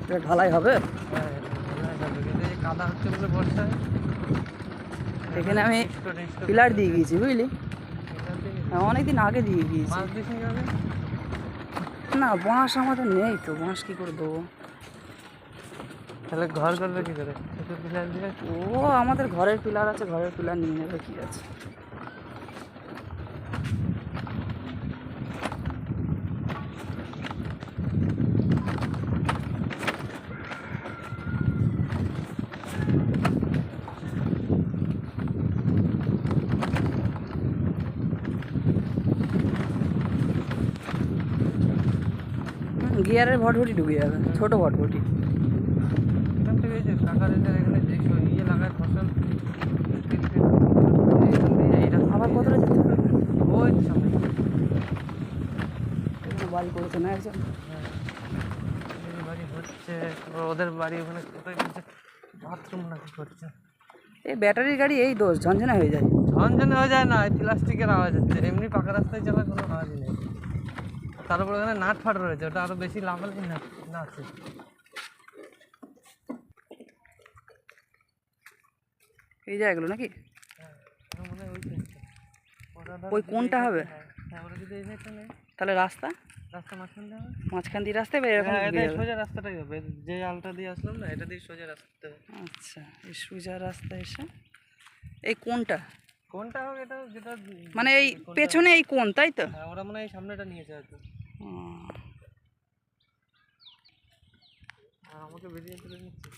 এটা ঢালাই হবে। হ্যাঁ, কিন্তু এই কাদা হচ্ছে বলে বর্ষায় এখানে আমি পিলার দিয়ে গিয়েছি বুঝলি, অনেকদিন আগে দিয়ে গিয়েছি। মাছ দিস কিভাবে? না বাঁশ আমাদের নেই তো, বাঁশ কী করে দেবো? তাহলে ঘর করবে কি করে? শুধু পিলার দিয়ে? ও আমাদের ঘরের পিলার আছে, ঘরের পিলার নিয়ে নেবে, কী আছে। গিয়ারের ভটভটি ঢুকে যাবে, ছোট ভটভটি। এখান থেকে এই যে কাকারেদের এখানে যে ইয়ে লাগায় ফসল, এইটা আবার কতটা যেতে হবে? ওই তো সামনে। এগুলো বাড়ি করেছে না একজন। হ্যাঁ, এই বাড়ি হচ্ছে, ওদের বাড়ি ওখানে কোথায় করছে, বাথরুম নাকি করছে। এই ব্যাটারির গাড়ি এই দোষ, ঝনঝনে হয়ে যায়। ঝনঝনে হয়ে যায় না, এই প্লাস্টিকের আওয়াজ হচ্ছে। এমনি পাকা রাস্তায় চালায় কোনো আওয়াজই নেই। তারপর ওখানে নাট ফাট রয়েছে, ওটা আরো বেশি লাফালাফি না আছে। এই জায়গাগুলো নাকি? হ্যাঁ, আমার মনে হয় ওই সাইডটা। ওটা ধর ওই যদি কোনটা এই হবে? সাইডটা, হ্যাঁ, ওটা যদি এই সাইডটা নেই, তাহলে রাস্তা রাস্তা মাঝখান দিয়ে হবে। মাঝখান দিয়ে রাস্তায় বা এরকম হ্যাঁ, ঢুকে এটাই যাবে? সোজা রাস্তাটাই হবে, যে আলটা দিয়ে আসলাম না, এটা দিয়ে সোজা রাস্তা হবে। আচ্ছা, এই সোজা রাস্তা এসে এই কোনটা, কোনটা হোক, এটা যেটা মানে এই কোনটা, পেছনে এই কোন, তাই তো? হ্যাঁ, ওরা মনে হয় এই সামনেটা নিয়েছে হয়তো। ও, আর আমাকে বেরিয়ে তুলে নিচ্ছে।